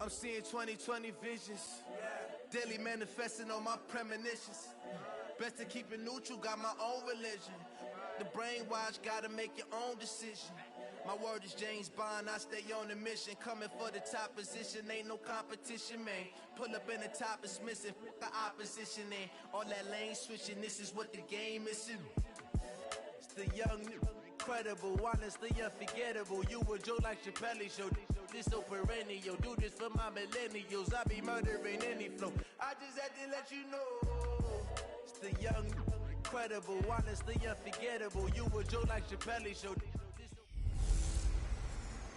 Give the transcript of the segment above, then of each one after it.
I'm seeing 20/20 visions. Daily manifesting on my premonitions. Best to keep it neutral, got my own religion. The brainwash, gotta make your own decision. My word is James Bond, I stay on a mission. Coming for the top position, ain't no competition, man. Pull up in the top, it's missing, the opposition ain't. All that lane switching, this is what the game is. It's the young, incredible, honestly unforgettable. You a Joe like Chappelle show, this so perennial. Do this for my millennials, I be murdering any flow. I just had to let you know. It's the young, incredible, honestly unforgettable. You a Joe like Chappelle show.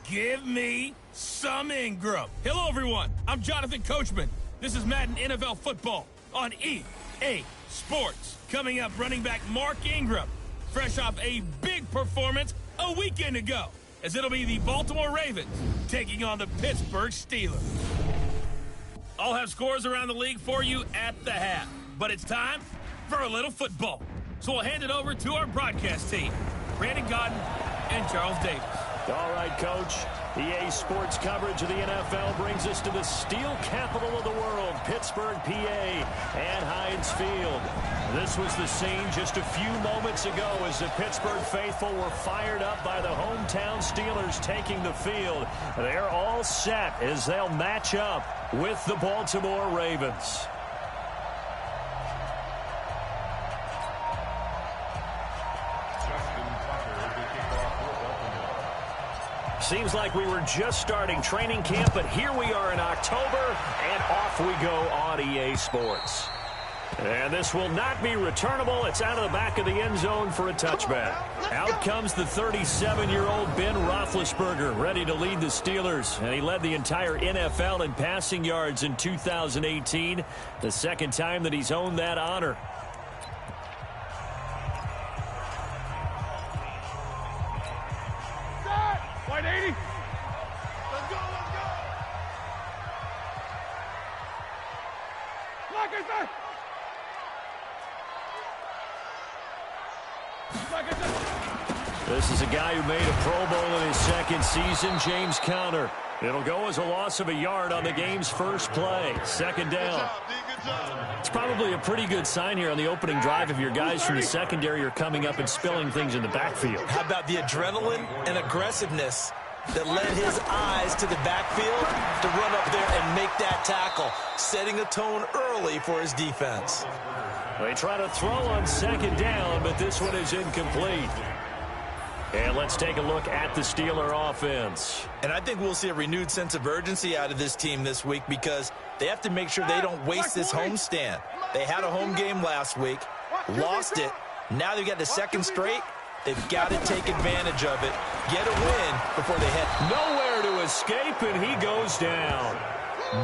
Give me some Ingram. Hello, everyone. I'm Jonathan Coachman. This is Madden NFL Football on EA Sports. Coming up, running back Mark Ingram, fresh off a big performance a weekend ago, as it'll be the Baltimore Ravens taking on the Pittsburgh Steelers. I'll have scores around the league for you at the half, but it's time for a little football. So we'll hand it over to our broadcast team, Brandon Godden and Charles Davis. All right, Coach. EA Sports coverage of the NFL brings us to the steel capital of the world, Pittsburgh, PA, and Heinz Field. This was the scene just a few moments ago as the Pittsburgh faithful were fired up by the hometown Steelers taking the field. They're all set as they'll match up with the Baltimore Ravens. Seems like we were just starting training camp, but here we are in October, and off we go on EA Sports. And this will not be returnable. It's out of the back of the end zone for a touchback. Out comes the 37-year-old Ben Roethlisberger, ready to lead the Steelers. And he led the entire NFL in passing yards in 2018, the second time that he's owned that honor. White 80. Let's go, let's go. Lock it back. This is a guy who made a Pro Bowl in his second season, James Conner. It'll go as a loss of a yard on the game's first play. Second down. It's probably a pretty good sign here on the opening drive if your guys from the secondary are coming up and spilling things in the backfield. How about the adrenaline and aggressiveness that led his eyes to the backfield to run up there and make that tackle, setting a tone early for his defense. They try to throw on second down, but this one is incomplete. And let's take a look at the Steeler offense. And I think we'll see a renewed sense of urgency out of this team this week because they have to make sure they don't waste this homestand. They had a home game last week, lost it. Now they've got the second straight. They've got to take advantage of it, get a win before they head. Nowhere to escape, and he goes down.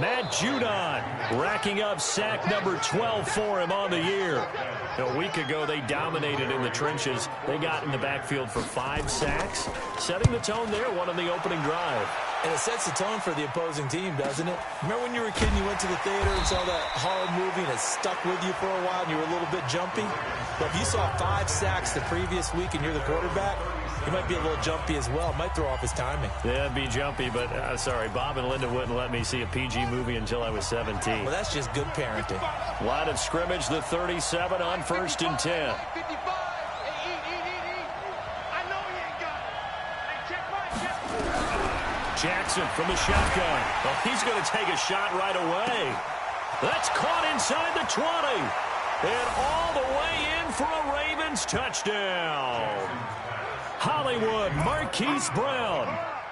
Matt Judon racking up sack number 12 for him on the year. A week ago, they dominated in the trenches. They got in the backfield for 5 sacks, setting the tone there, one on the opening drive. And it sets the tone for the opposing team, doesn't it? Remember when you were a kid and you went to the theater and saw that horror movie and it stuck with you for a while and you were a little bit jumpy? But if you saw 5 sacks the previous week and you're the quarterback, you might be a little jumpy as well. Might throw off his timing. Yeah, it'd be jumpy, but sorry, Bob and Linda wouldn't let me see a PG movie until I was 17. Well, that's just good parenting. Line of scrimmage, the 37 on 1st and 10. Jackson from the shotgun. Well, he's going to take a shot right away. That's caught inside the 20. And all the way in for a Ravens touchdown. Hollywood Marquise Brown,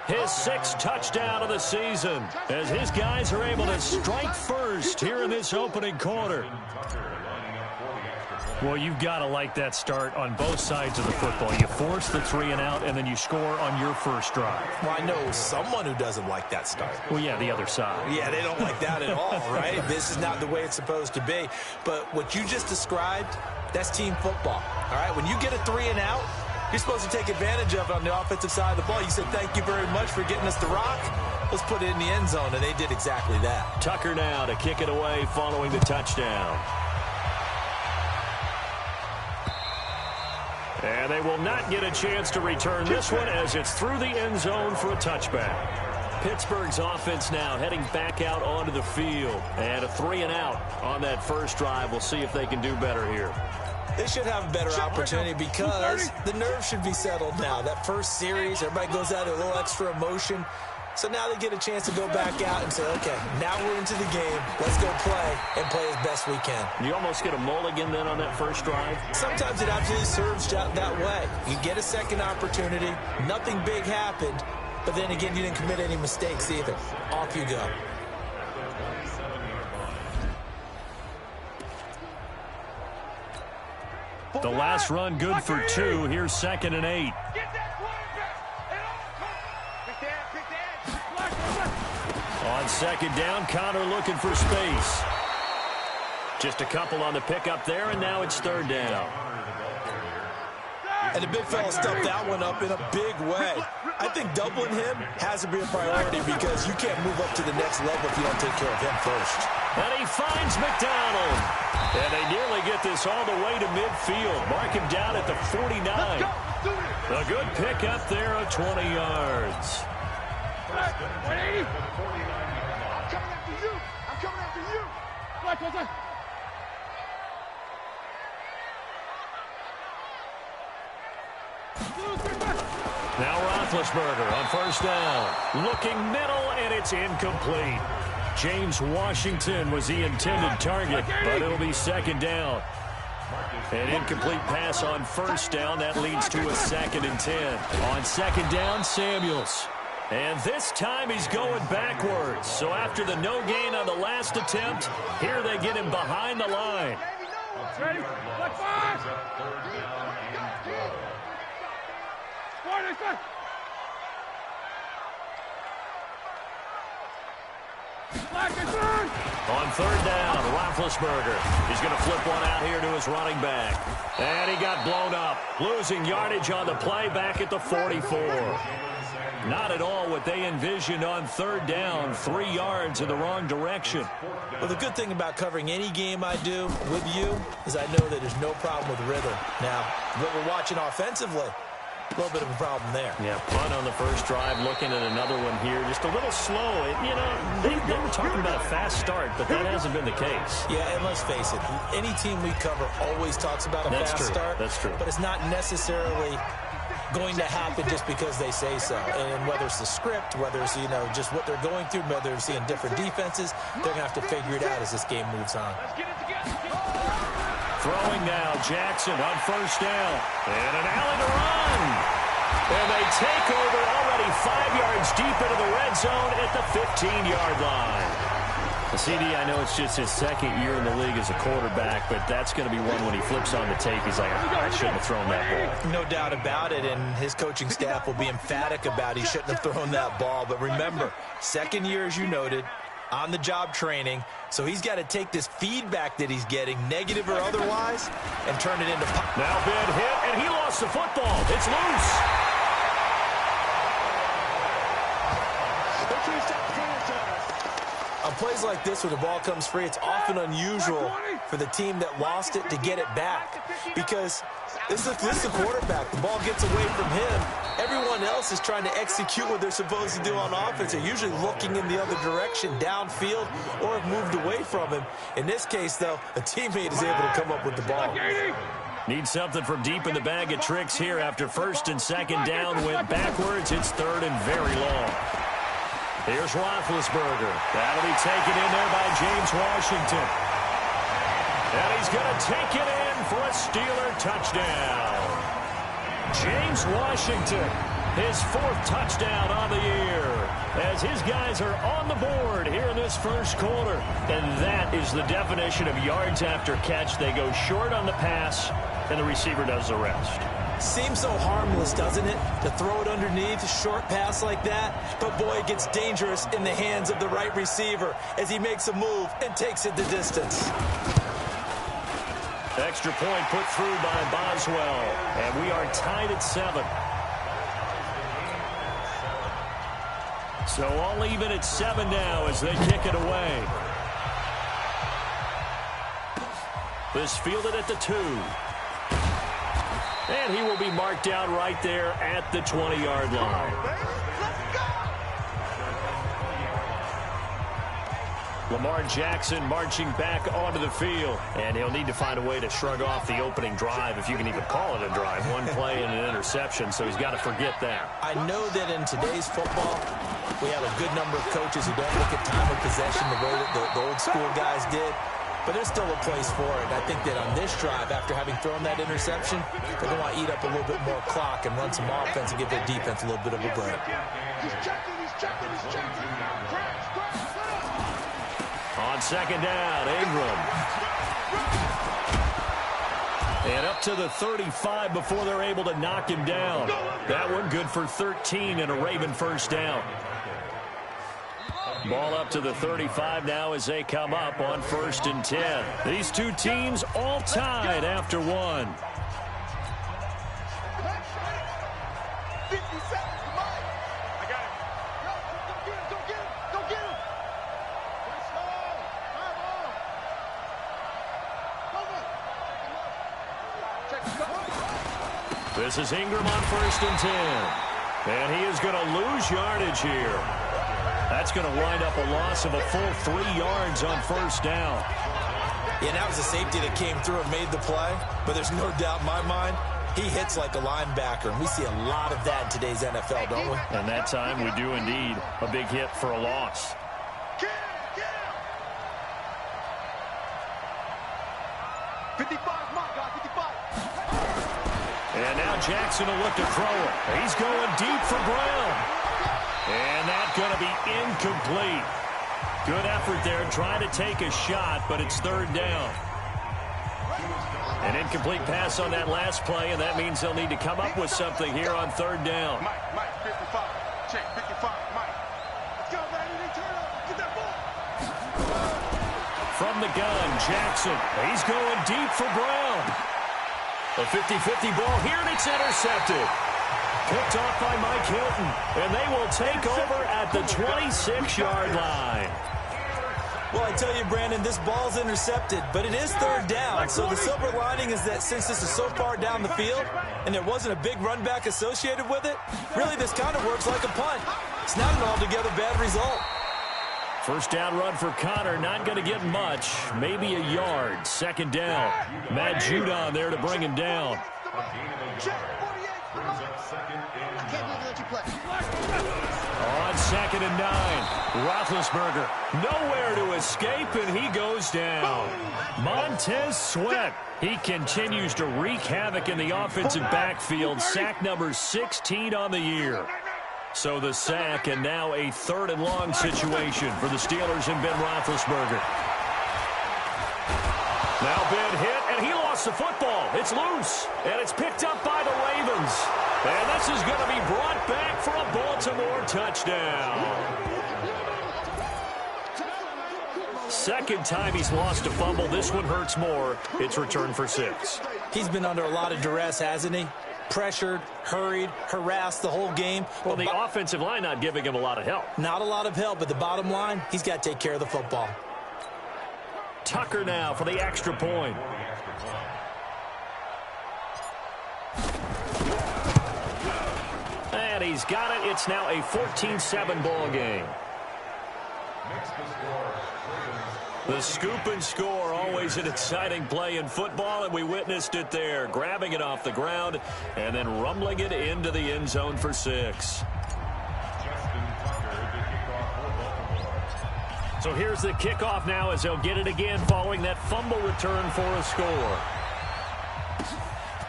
his 6th touchdown of the season, as his guys are able to strike first here in this opening quarter. Well, you've got to like that start on both sides of the football. You force the 3 and out, and then you score on your first drive. Well, I know someone who doesn't like that start. Well, yeah, the other side. Yeah, they don't like that at all, right? This is not the way it's supposed to be. But what you just described, that's team football, all right? When you get a 3 and out, you're supposed to take advantage of it on the offensive side of the ball. You said, thank you very much for getting us the rock. Let's put it in the end zone, and they did exactly that. Tucker now to kick it away following the touchdown. And they will not get a chance to return this one as it's through the end zone for a touchback. Pittsburgh's offense now heading back out onto the field. And a 3-and-out on that first drive. We'll see if they can do better here. They should have a better opportunity because the nerves should be settled now. That first series, everybody goes out a little extra emotion. So now they get a chance to go back out and say, okay, now we're into the game. Let's go play and play as best we can. You almost get a mulligan then on that first drive? Sometimes it absolutely serves that way. You get a second opportunity. Nothing big happened. But then again, you didn't commit any mistakes either. Off you go. The last run good for 2. Here's 2nd and 8. On 2nd down, Connor looking for space. Just a couple on the pickup there, and now it's 3rd down. And the big fella stuffed that one up in a big way. I think doubling him has to be a priority because you can't move up to the next level if you don't take care of him first. And he finds McDonald. And they nearly get this all the way to midfield. Mark him down at the 49. A good pickup there of 20 yards. I'm coming after you. I'm coming after you. Now Roethlisberger on 1st down. Looking middle, and it's incomplete. James Washington was the intended target, but it'll be 2nd down. An incomplete pass on 1st down. That leads to a 2nd and 10. On 2nd down, Samuels. And this time he's going backwards. So after the no gain on the last attempt, here they get him behind the line. Ready? Black 5. On 3rd down, Roethlisberger. He's going to flip one out here to his running back. And he got blown up. Losing yardage on the play back at the 44. Not at all what they envisioned on 3rd down. 3 yards in the wrong direction. Well, the good thing about covering any game I do with you is I know that there's no problem with rhythm. Now, what we're watching offensively, a little bit of a problem there. Yeah, punt on the first drive, looking at another one here. Just a little slow. You know, they were talking about a fast start, but that hasn't been the case. Yeah, and let's face it, any team we cover always talks about a fast start. That's true. But it's not necessarily going to happen just because they say so. And whether it's the script, whether it's, you know, just what they're going through, whether they're seeing different defenses, they're going to have to figure it out as this game moves on. Throwing now, Jackson on 1st down. And an alley to run. And they take over already 5 yards deep into the red zone at the 15-yard line. The CD, I know it's just his 2nd year in the league as a quarterback, but that's going to be one when he flips on the tape. He's like, I shouldn't have thrown that ball. No doubt about it, and his coaching staff will be emphatic about he shouldn't have thrown that ball. But remember, 2nd year, as you noted, on-the-job training, so he's got to take this feedback that he's getting, negative or otherwise, and turn it into pop. Now big hit, and he lost the football. It's loose. On plays like this where the ball comes free, it's often unusual for the team that lost it to get it back because this is the quarterback. The ball gets away from him. Everyone else is trying to execute what they're supposed to do on offense. They're usually looking in the other direction, downfield, or have moved away from him. In this case, though, a teammate is able to come up with the ball. Need something from deep in the bag of tricks here after 1st and 2nd down went backwards. It's 3rd and very long. Here's Roethlisberger. That'll be taken in there by James Washington. And he's going to take it in for a Steeler touchdown. James Washington, his 4th touchdown on the year, as his guys are on the board here in this first quarter. And that is the definition of yards after catch. They go short on the pass, and the receiver does the rest. Seems so harmless, doesn't it, to throw it underneath, a short pass like that? But, boy, it gets dangerous in the hands of the right receiver as he makes a move and takes it the distance. Extra point put through by Boswell, and we are tied at 7. So all even at 7 now as they kick it away. This fielded at the 2. And he will be marked down right there at the 20-yard line. Lamar Jackson marching back onto the field. And he'll need to find a way to shrug off the opening drive, if you can even call it a drive. One play and an interception, so he's got to forget that. I know that in today's football, we have a good number of coaches who don't look at time of possession the way that the old school guys did. But there's still a place for it. And I think that on this drive, after having thrown that interception, they're going to want to eat up a little bit more clock and run some offense and give their defense a little bit of a break. He's checking. On second down, Ingram. And up to the 35 before they're able to knock him down. That one good for 13 and a Raven first down. Ball up to the 35 now as they come up on 1st and 10. These two teams all tied after one. 50 seconds, Mike. I got it. Go get him. Let's go. This is Ingram on 1st and 10. And he is going to lose yardage here. That's going to wind up a loss of a full 3 yards on 1st down. Yeah, that was a safety that came through and made the play. But there's no doubt in my mind, he hits like a linebacker. And we see a lot of that in today's NFL, don't we? And that time we do indeed. A big hit for a loss. Get him. 55, my God, 55. And now Jackson will look to throw it. He's going deep for Brown. And that's going to be incomplete. Good effort there trying to take a shot, but it's 3rd down. An incomplete pass on that last play, and that means they'll need to come up with something here on 3rd down. Mike, 55. Check, 55, Mike. Let's go, man. You need to turn up. Get that ball. From the gun, Jackson. He's going deep for Brown. A 50-50 ball here, and it's intercepted. Picked off by Mike Hilton, and they will take over at the 26-yard line. Well, I tell you, Brandon, this ball's intercepted, but it is 3rd down. So the silver lining is that since this is so far down the field and there wasn't a big run back associated with it, really this kind of works like a punt. It's not an altogether bad result. First down run for Connor, not going to get much, maybe a yard. 2nd down. Matt Judon there to bring him down. On 2nd and 9, Roethlisberger nowhere to escape, and he goes down. Montez Sweat, he continues to wreak havoc in the offensive backfield. Sack number 16 on the year. So the sack, and now a 3rd and long situation for the Steelers and Ben Roethlisberger. Now Ben hit, and he lost the football. It's loose, and it's picked up by the Ravens. And this is going to be brought back for a Baltimore touchdown. 2nd time he's lost a fumble. This one hurts more. It's returned for 6. He's been under a lot of duress, hasn't he? Pressured, hurried, harassed the whole game. Well, the offensive line not giving him a lot of help. Not a lot of help, but the bottom line, he's got to take care of the football. Tucker now for the extra point. And he's got it. It's now a 14-7 ball game. The scoop and score, always an exciting play in football, and we witnessed it there. Grabbing it off the ground and then rumbling it into the end zone for 6. So here's the kickoff now as they'll get it again following that fumble return for a score.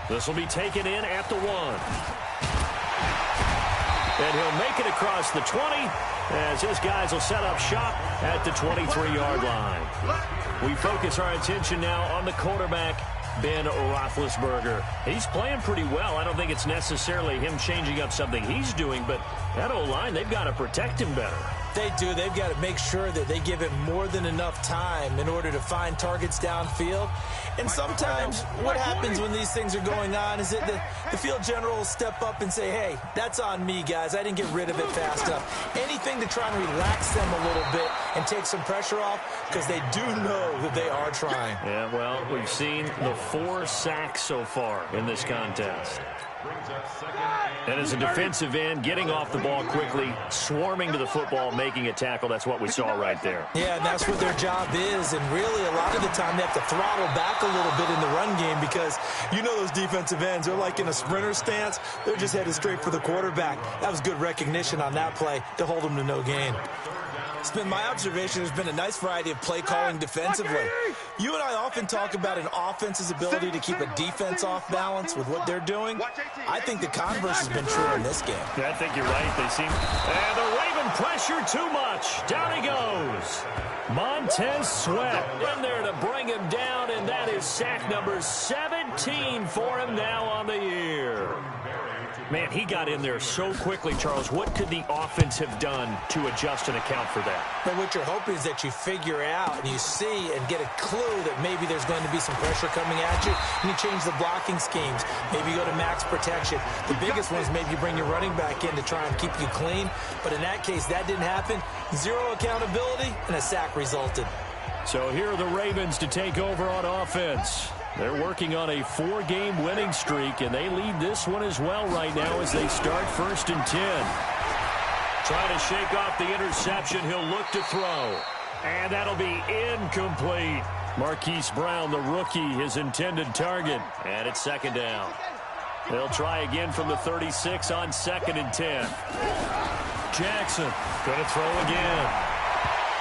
This will be taken in at the 1. And he'll make it across the 20 as his guys will set up shop at the 23-yard line. We focus our attention now on the quarterback, Ben Roethlisberger. He's playing pretty well. I don't think it's necessarily him changing up something he's doing, but that O-line, they've got to protect him better. They do. They've got to make sure that they give him more than enough time in order to find targets downfield. And sometimes what happens when these things are going on is that the field general will step up and say, hey, that's on me, guys. I didn't get rid of it fast enough. Anything to try and relax them a little bit and take some pressure off because they do know that they are trying. Yeah, well, we've seen the 4 sacks so far in this contest. And as a defensive end, getting off the ball quickly, swarming to the football, making a tackle, that's what we saw right there. Yeah, and that's what their job is. And really, a lot of the time, they have to throttle back a little bit in the run game because you know those defensive ends, they're like in a sprinter stance. They're just headed straight for the quarterback. That was good recognition on that play to hold them to no gain. It's been my observation there's been a nice variety of play calling defensively. You and I often talk about an offense's ability to keep a defense off balance with what they're doing. I think the converse has been true in this game. Yeah, I think you're right. They seem... And the Raven pressure too much. Down he goes. Montez Sweat in there to bring him down, and that is sack number 17 for him now on the year. Man, he got in there so quickly, Charles. What could the offense have done to adjust and account for that? But what you're hoping is that you figure out and you see and get a clue that maybe there's going to be some pressure coming at you, and you change the blocking schemes. Maybe you go to max protection. The biggest one is maybe you bring your running back in to try and keep you clean. But in that case, that didn't happen. 0 accountability, and a sack resulted. So here are the Ravens to take over on offense. They're working on a 4-game winning streak, and they lead this one as well right now as they start 1st and 10. Trying to shake off the interception. He'll look to throw. And that'll be incomplete. Marquise Brown, the rookie, his intended target. And it's 2nd down. They'll try again from the 36 on 2nd and 10. Jackson going to throw again.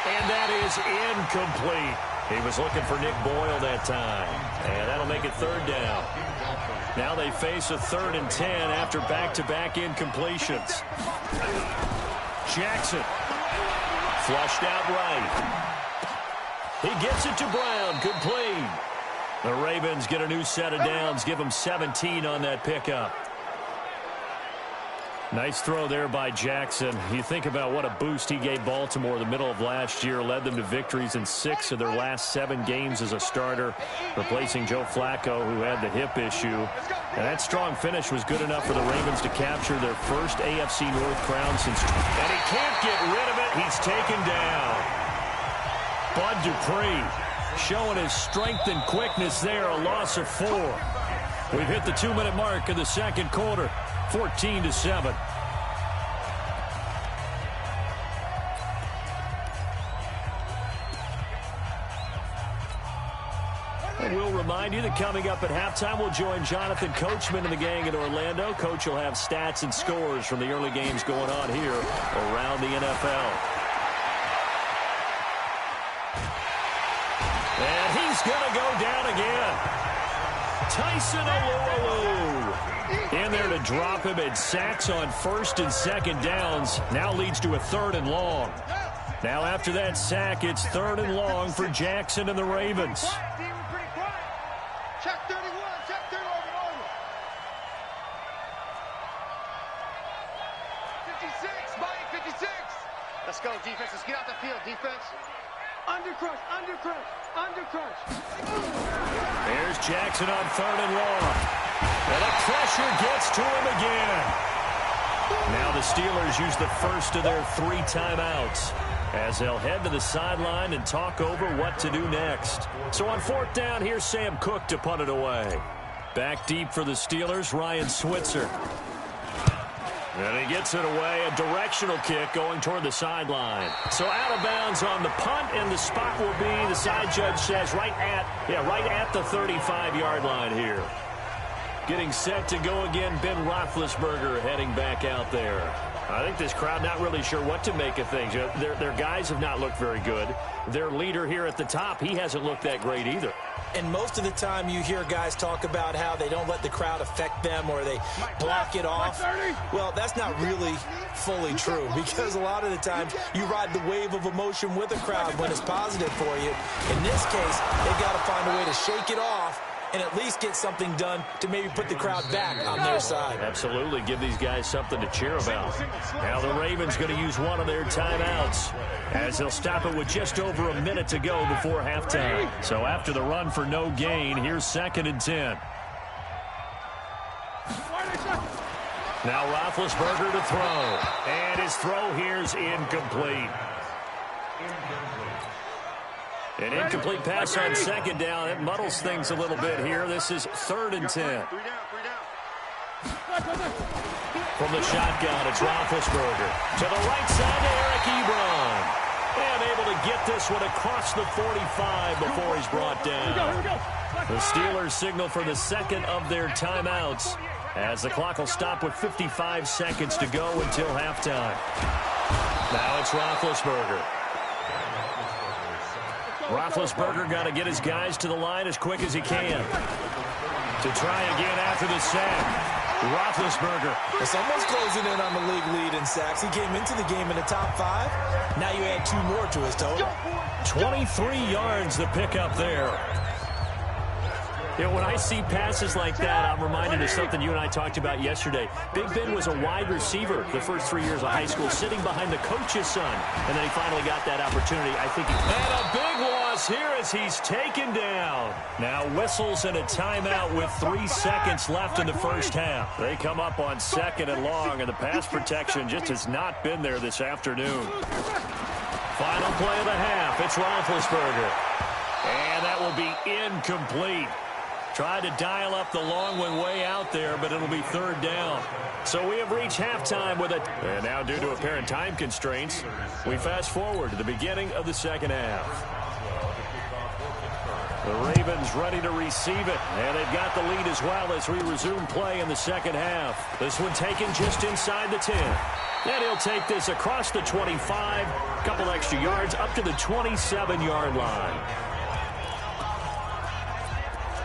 And that is incomplete. He was looking for Nick Boyle that time. And that'll make it 3rd down. Now they face a 3rd and 10 after back-to-back incompletions. Jackson. Flushed out right. He gets it to Brown. Complete. The Ravens get a new set of downs. Give them 17 on that pickup. Nice throw there by Jackson. You think about what a boost he gave Baltimore the middle of last year, led them to victories in 6 of their last 7 games as a starter, replacing Joe Flacco, who had the hip issue. And that strong finish was good enough for the Ravens to capture their first AFC North crown since... And he can't get rid of it. He's taken down. Bud Dupree showing his strength and quickness there, a loss of 4. We've hit the 2-minute mark of the 2nd quarter. 14-7. And we'll remind you that coming up at halftime, we'll join Jonathan Coachman and the gang in Orlando. Coach will have stats and scores from the early games going on here around the NFL. And he's going to go down again. Tyson Alualu in there to drop him, and sacks on 1st and 2nd downs. Now leads to a 3rd and long. Now after that sack, it's 3rd and long for Jackson and the Ravens. Check 31, check 31, 56, body 56. Let's go, defense. Let's get out the field, defense. Undercrush, undercrush, undercrush. There's Jackson on 3rd and long. And the pressure gets to him again. Now the Steelers use the first of their 3 timeouts as they'll head to the sideline and talk over what to do next. So on 4th down, here's Sam Cook to punt it away. Back deep for the Steelers, Ryan Switzer. And he gets it away, a directional kick going toward the sideline. So out of bounds on the punt, and the spot will be, the side judge says, right at the 35-yard line here. Getting set to go again, Ben Roethlisberger heading back out there. I think this crowd not really sure what to make of things. Their guys have not looked very good. Their leader here at the top, he hasn't looked that great either. And most of the time you hear guys talk about how they don't let the crowd affect them or they block it off. Well, that's not really fully true because a lot of the times you ride the wave of emotion with a crowd when it's positive for you. In this case, they've got to find a way to shake it off and at least get something done to maybe put the crowd back on their side. Absolutely. Give these guys something to cheer about. Now the Ravens going to use one of their timeouts as they'll stop it with just over a minute to go before halftime. So after the run for no gain, here's 2nd and 10. Now Roethlisberger to throw. And his throw here's incomplete. An incomplete pass on second down. It muddles things a little bit here. This is 3rd and 10. From the shotgun, it's Roethlisberger. To the right side to Eric Ebron. And able to get this one across the 45 before he's brought down. The Steelers signal for the second of their timeouts as the clock will stop with 55 seconds to go until halftime. Now it's Roethlisberger. Roethlisberger got to get his guys to the line as quick as he can. To try again after the sack. Roethlisberger. It's almost closing in on the league lead in sacks. He came into the game in the top 5. Now you add 2 more to his total. 23 yards the pickup there. You know, when I see passes like that, I'm reminded of something you and I talked about yesterday. Big Ben was a wide receiver the first 3 years of high school, sitting behind the coach's son, and then he finally got that opportunity. I think and a big loss here as he's taken down. Now whistles and a timeout with 3 seconds left in the first half. They come up on 2nd and long, and the pass protection just has not been there this afternoon. Final play of the half. It's Roethlisberger. And that will be incomplete. Tried to dial up the long one way out there, but it'll be 3rd down. So we have reached halftime with it. And now due to apparent time constraints, we fast forward to the beginning of the second half. The Ravens ready to receive it, and they've got the lead as well as we resume play in the second half. This one taken just inside the 10. And he'll take this across the 25, a couple extra yards up to the 27-yard line.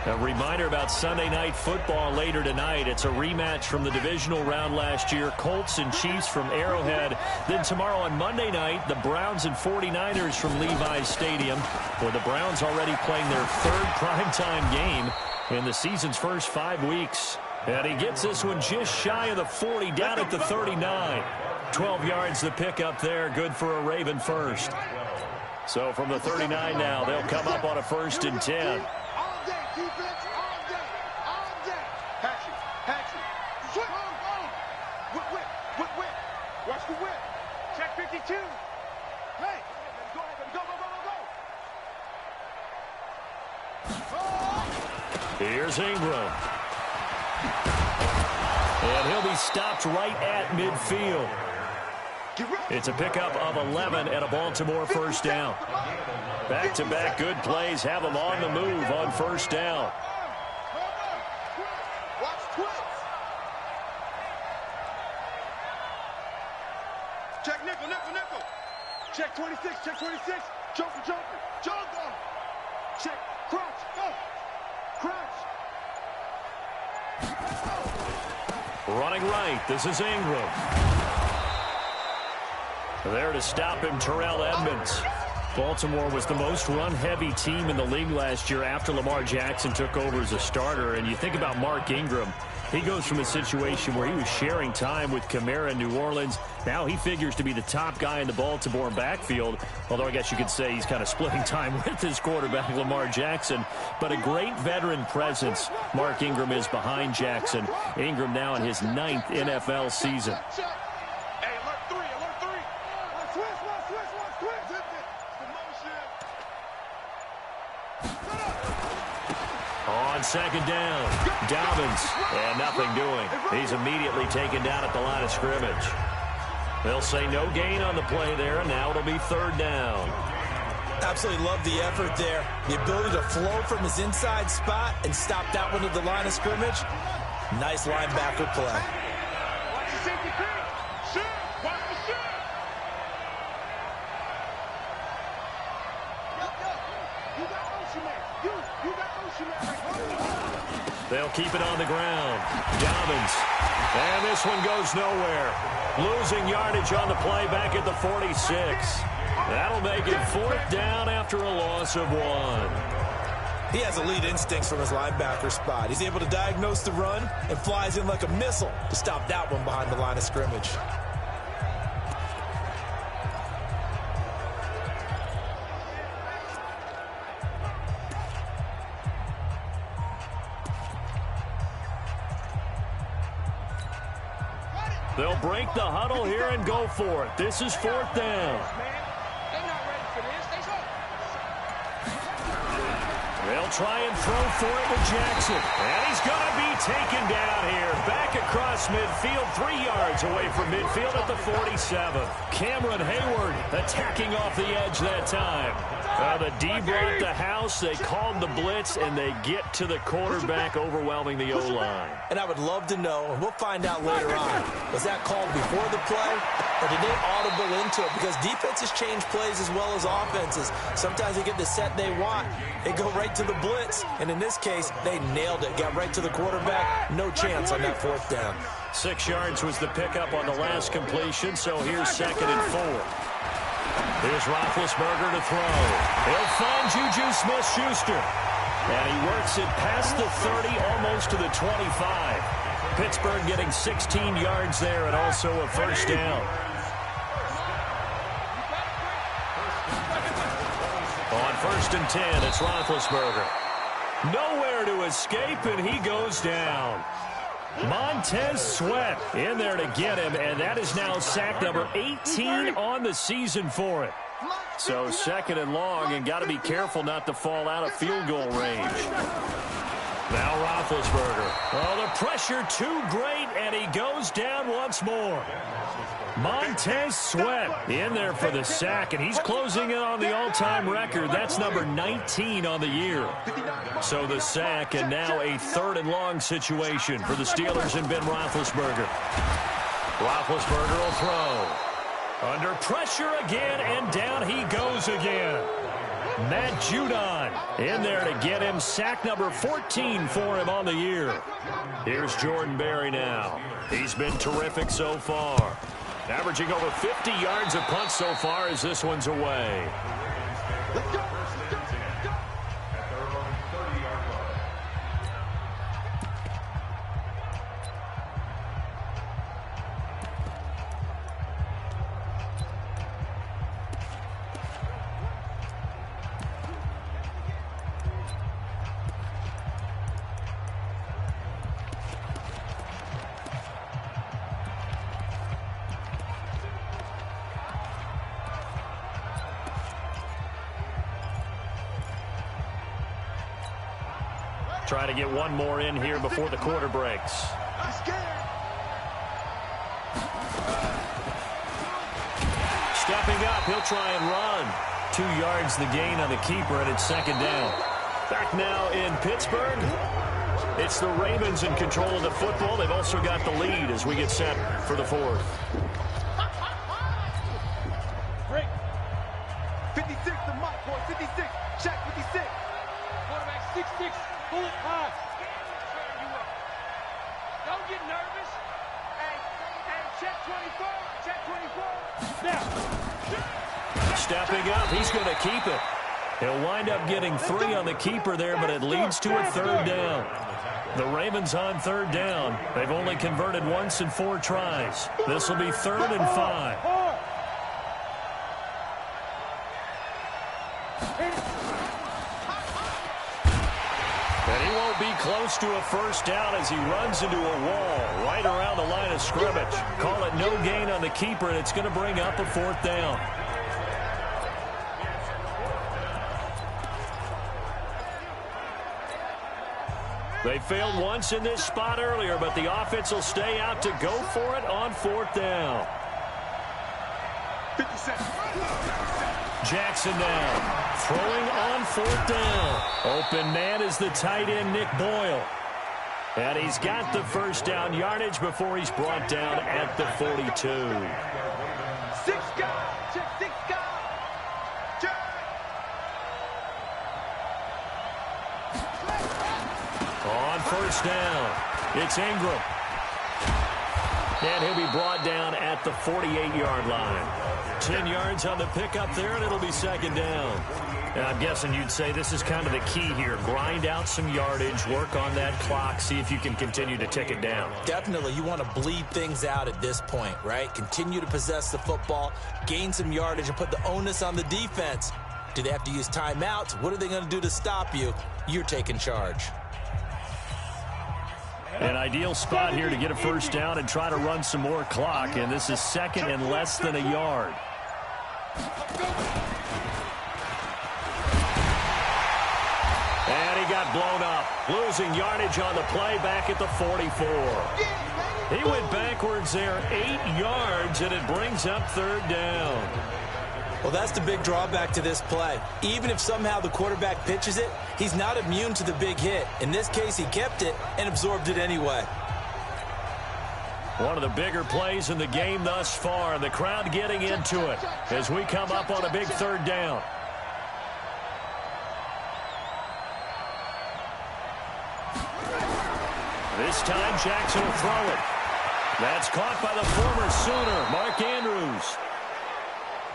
A reminder about Sunday Night Football later tonight. It's a rematch from the divisional round last year. Colts and Chiefs from Arrowhead. Then tomorrow on Monday night, the Browns and 49ers from Levi's Stadium, where the Browns already playing their 3rd primetime game in the season's first 5 weeks. And he gets this one just shy of the 40, down at the 39. 12 yards the pickup there, good for a Raven first. So from the 39 now, they'll come up on a 1st and 10. Defense all day. Patchy. Switch. Whip. Watch the whip. Check 52. Hey, go. Here's Ingram. And he'll be stopped right at midfield. It's a pickup of 11 and a Baltimore 1st down. Back-to-back good plays have them on the move on 1st down. Watch twist. Check nickel. Check 26. Joker. Check crouch. Running right, this is Ingram. There to stop him, Terrell Edmonds. Baltimore was the most run-heavy team in the league last year after Lamar Jackson took over as a starter. And you think about Mark Ingram, he goes from a situation where he was sharing time with Kamara in New Orleans. Now he figures to be the top guy in the Baltimore backfield, although I guess you could say he's kind of splitting time with his quarterback, Lamar Jackson. But a great veteran presence Mark Ingram is behind Jackson. Ingram now in his 9th NFL season. On 2nd down, Dobbins, and nothing doing. He's immediately taken down at the line of scrimmage. They'll say no gain on the play there, and now it'll be 3rd down. Absolutely love the effort there. The ability to flow from his inside spot and stop that one at the line of scrimmage. Nice linebacker play. Watch the safety creep. Shoot. Watch the shoot. You got Ocean Man. You got Ocean Man. They'll keep it on the ground. Dobbins. And this one goes nowhere. Losing yardage on the play back at the 46. That'll make it 4th down after a loss of 1. He has elite instincts from his linebacker spot. He's able to diagnose the run and flies in like a missile to stop that one behind the line of scrimmage. They'll break the huddle here and go for it. This is 4th down. They're not ready They'll try and throw for it with Jackson. And he's going to be taken down here. Back across midfield, 3 yards away from midfield at the 47. Cameron Hayward attacking off the edge that time. The D brought the house. They called the blitz, and they get to the quarterback, overwhelming the O-line. And I would love to know, and we'll find out later on, was that called before the play, or did they audible into it? Because defenses change plays as well as offenses. Sometimes they get the set they want. They go right to the blitz, and in this case, they nailed it. Got right to the quarterback. No chance on that 4th down. 6 yards was the pickup on the last completion, so here's 2nd and 4. Here's Roethlisberger to throw. He'll find Juju Smith-Schuster. And he works it past the 30, almost to the 25. Pittsburgh getting 16 yards there and also a 1st down. On 1st and 10, it's Roethlisberger. Nowhere to escape, and he goes down. Montez Sweat in there to get him, and that is now sack number 18 on the season for it. So 2nd and long, and got to be careful not to fall out of field goal range. Now Roethlisberger. Oh, the pressure too great, and he goes down once more. Montez Sweat in there for the sack, and he's closing in on the all-time record. That's number 19 on the year. So the sack, and now a 3rd and long situation for the Steelers and Ben Roethlisberger. Roethlisberger will throw. Under pressure again, and down he goes again. Matt Judon in there to get him. Sack number 14 for him on the year. Here's Jordan Berry now. He's been terrific so far. Averaging over 50 yards a punt so far as this one's away. Try to get one more in here before the quarter breaks. Stepping up, he'll try and run. 2 yards the gain on the keeper, and it's 2nd down. Back now in Pittsburgh. It's the Ravens in control of the football. They've also got the lead as we get set for the 4th. 56, the Mike boy, 56. Check 56. Quarterback 6'6". Pull it high. Don't get nervous. Hey, check 24. Check 24. Snap. Stepping up, he's going to keep it. He'll wind up getting 3 on the keeper there, but it leads to a 3rd down. The Ravens on 3rd down. They've only converted once in 4 tries. This will be 3rd and 5. And he won't be close to a 1st down as he runs into a wall right around the line of scrimmage. Call it no gain on the keeper, and it's going to bring up a 4th down. They failed once in this spot earlier, but the offense will stay out to go for it on 4th down. 50 seconds. Jackson now, throwing on 4th down. Open man is the tight end, Nick Boyle. And he's got the 1st down yardage before he's brought down at the 42. 6 guys. Check 6 guys. Check. On 1st down, it's Ingram. And he'll be brought down at the 48-yard line. 10 yards on the pickup there, and it'll be 2nd down. And I'm guessing you'd say this is kind of the key here. Grind out some yardage, work on that clock, see if you can continue to tick it down. Definitely, you want to bleed things out at this point, right? Continue to possess the football, gain some yardage, and put the onus on the defense. Do they have to use timeouts? What are they going to do to stop you? You're taking charge. An ideal spot here to get a 1st down and try to run some more clock, and this is 2nd and less than a yard. And he got blown up, losing yardage on the play back at the 44. He went backwards there 8 yards, and it brings up 3rd down. Well, that's the big drawback to this play. Even if somehow the quarterback pitches it, he's not immune to the big hit. In this case, he kept it and absorbed it anyway. One of the bigger plays in the game thus far. The crowd getting into it as we come up on a big 3rd down. This time, Jackson will throw it. That's caught by the former Sooner, Mark Andrews.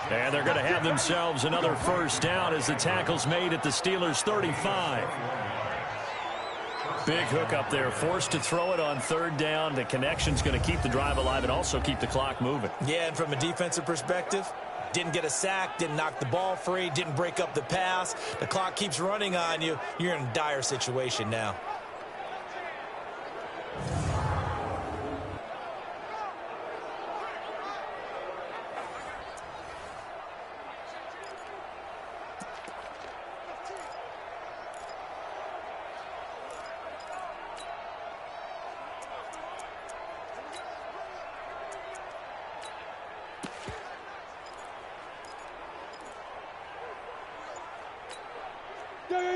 And they're going to have themselves another 1st down as the tackle's made at the Steelers' 35. Big hook up there, forced to throw it on 3rd down. The connection's going to keep the drive alive and also keep the clock moving. Yeah, and from a defensive perspective, didn't get a sack, didn't knock the ball free, didn't break up the pass. The clock keeps running on you. You're in a dire situation now.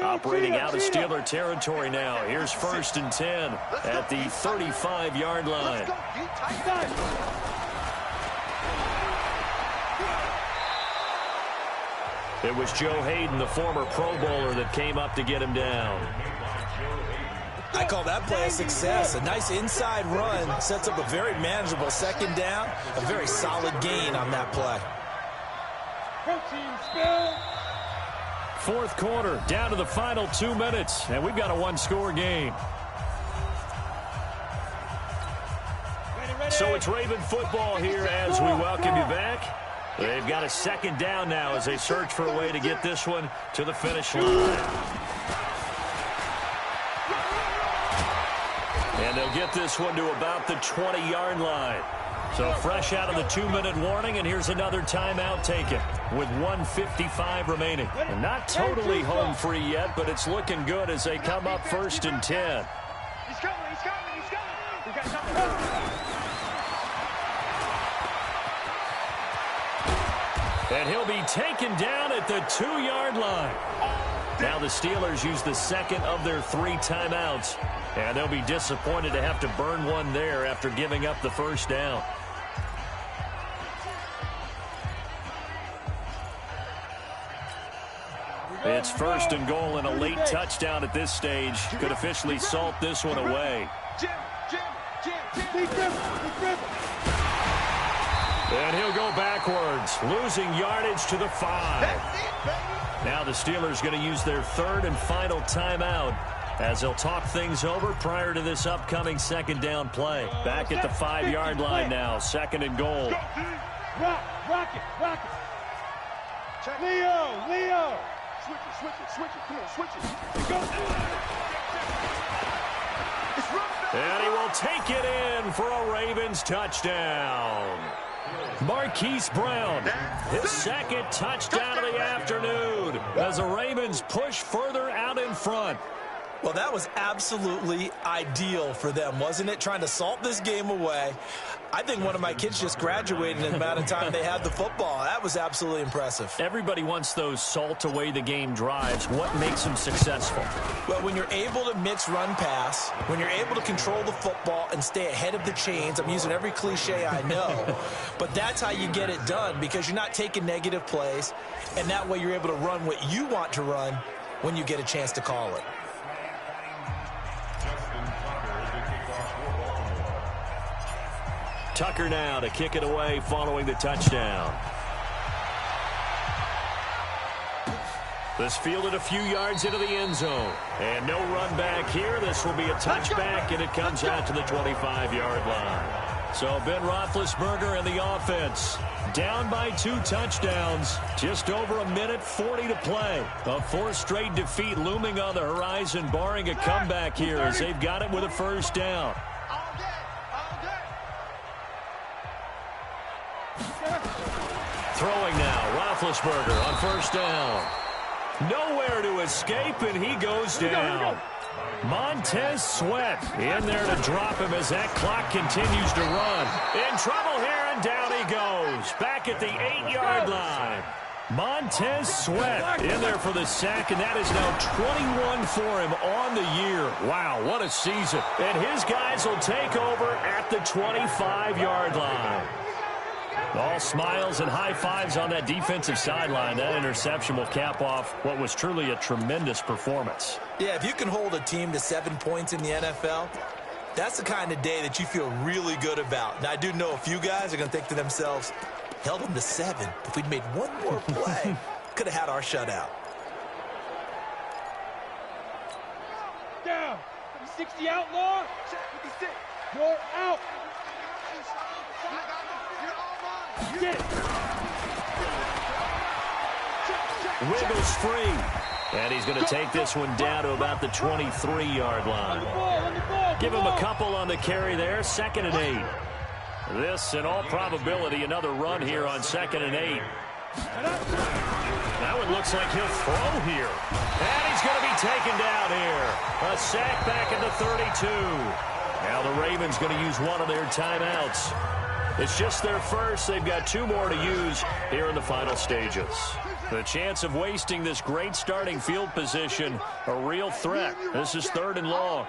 Operating out of Steeler territory now. Here's 1st and 10 at the 35-yard line. It was Joe Hayden, the former Pro Bowler, that came up to get him down. I call that play a success. A nice inside run sets up a very manageable 2nd down. A very solid gain on that play. 4th quarter, down to the final 2 minutes, and we've got a 1-score game. So it's Raven football here as we welcome you back. They've got a 2nd down now as they search for a way to get this one to the finish line. And they'll get this one to about the 20-yard line. So fresh out of the 2-minute warning, and here's another timeout taken with 1:55 remaining. And not totally home free yet, but it's looking good as they come up 1st and 10. He's coming, he's coming, he's coming. We got something. And he'll be taken down at the 2-yard line. Now the Steelers use the 2nd of their 3 timeouts, and they'll be disappointed to have to burn one there after giving up the 1st down. It's 1st and goal, and a late touchdown at this stage could officially salt this one away. And he'll go backwards, losing yardage to the 5. Now the Steelers going to use their 3rd and final timeout as they'll talk things over prior to this upcoming 2nd down play. Back at the 5-yard line now, 2nd and goal. Rock it. Leo. Switch it. Come on, switch it. Go. And he will take it in for a Ravens touchdown. Marquise Brown, his 2nd touchdown of the afternoon as the Ravens push further out in front. Well, that was absolutely ideal for them, wasn't it? Trying to salt this game away. I think one of my kids just graduated in the amount of time they had the football. That was absolutely impressive. Everybody wants those salt away the game drives. What makes them successful? Well, when you're able to mix run pass, when you're able to control the football and stay ahead of the chains, I'm using every cliche I know, but that's how you get it done because you're not taking negative plays, and that way you're able to run what you want to run when you get a chance to call it. Tucker now to kick it away following the touchdown. This fielded a few yards into the end zone. And no run back here. This will be a touchback, and it comes out to the 25-yard line. So Ben Roethlisberger and the offense down by 2 touchdowns. Just over 1:40 to play. A 4th straight defeat looming on the horizon, barring a comeback here as they've got it with a 1st down. Throwing now, Roethlisberger on 1st down. Nowhere to escape, and he goes down. Montez Sweat in there to drop him as that clock continues to run. In trouble here, and down he goes. Back at the 8-yard line. Montez Sweat in there for the sack, and that is now 21 for him on the year. Wow, what a season. And his guys will take over at the 25-yard line. All smiles and high fives on that defensive sideline. That interception will cap off what was truly a tremendous performance. Yeah, if you can hold a team to 7 points in the NFL, that's the kind of day that you feel really good about. Now, I do know a few guys are going to think to themselves, held them to 7. If we'd made one more play, could have had our shutout. Down. 60 outlaw. Check 56. You're out. Get it. Wiggles free. And he's going to take this one down to about the 23-yard line. Give him a couple on the carry there. 2nd and 8. This, in all probability, another run here on 2nd and 8. That one looks like he'll throw here. And he's going to be taken down here. A sack back at the 32. Now the Ravens going to use one of their timeouts. It's just their first. They've got 2 more to use here in the final stages. The chance of wasting this great starting field position, a real threat. This is 3rd and long.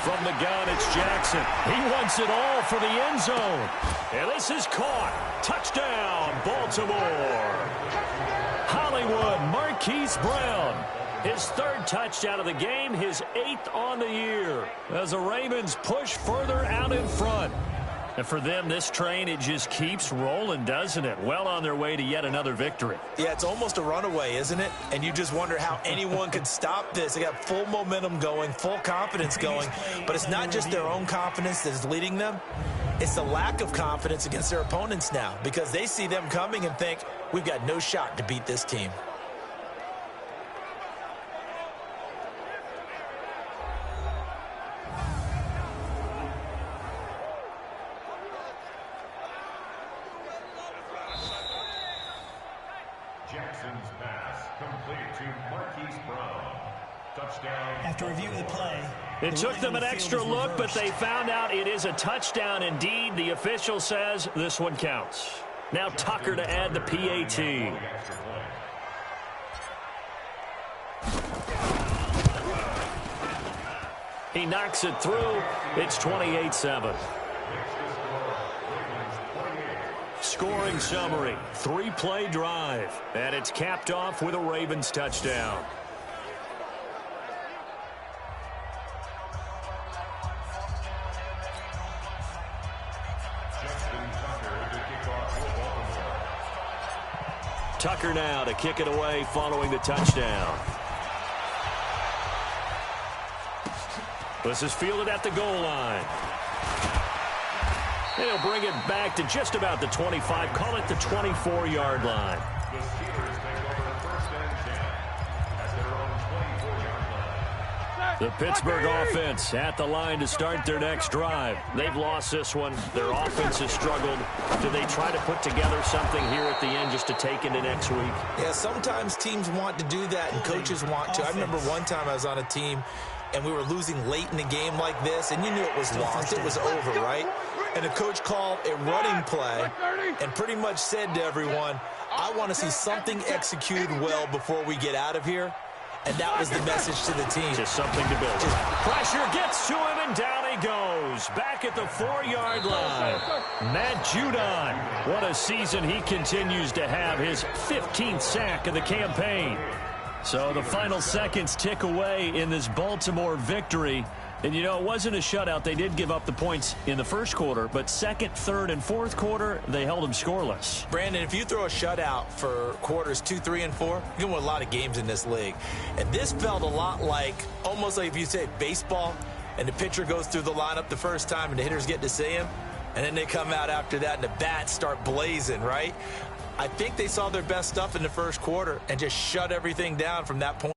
From the gun, it's Jackson. He wants it all for the end zone. And this is caught. Touchdown, Baltimore. Hollywood Marquise Brown. His 3rd touchdown of the game, his 8th on the year. As the Ravens push further out in front. And for them, this train, it just keeps rolling, doesn't it? Well on their way to yet another victory. Yeah, it's almost a runaway, isn't it? And you just wonder how anyone could stop this. They got full momentum going, full confidence going. But it's not just their own confidence that is leading them. It's the lack of confidence against their opponents now because they see them coming and think, we've got no shot to beat this team. Jackson's pass complete to Marquise Brown. Touchdown. After review of the play, it took them an extra look, but they found out it is a touchdown indeed. The official says this one counts. Now Tucker to add the PAT. He knocks it through. It's 28-7. Scoring summary, 3-play drive, and it's capped off with a Ravens touchdown. Tucker now to kick it away following the touchdown. This is fielded at the goal line. They'll bring it back to just about the 25. Call it the 24-yard line. The Steelers take over 1st and 10 at their own 24-yard line. The Pittsburgh offense at the line to start their next drive. They've lost this one. Their offense has struggled. Do they try to put together something here at the end just to take into next week? Yeah, sometimes teams want to do that and coaches want to. I remember one time I was on a team and we were losing late in the game like this, and you knew it was lost. It was over, right? And the coach called a running play and pretty much said to everyone, I want to see something executed well before we get out of here. And that was the message to the team. Just something to build. Pressure gets to him, and down he goes. Back at the 4-yard line. Matt Judon. What a season he continues to have. His 15th sack of the campaign. So the final seconds tick away in this Baltimore victory. And, you know, it wasn't a shutout. They did give up the points in the first quarter, but 2nd, 3rd, and 4th quarter, they held them scoreless. Brandon, if you throw a shutout for quarters 2, 3, and 4, you can win a lot of games in this league. And this felt a lot like, almost like if you say baseball, and the pitcher goes through the lineup the first time, and the hitters get to see him, and then they come out after that, and the bats start blazing, right? I think they saw their best stuff in the first quarter and just shut everything down from that point.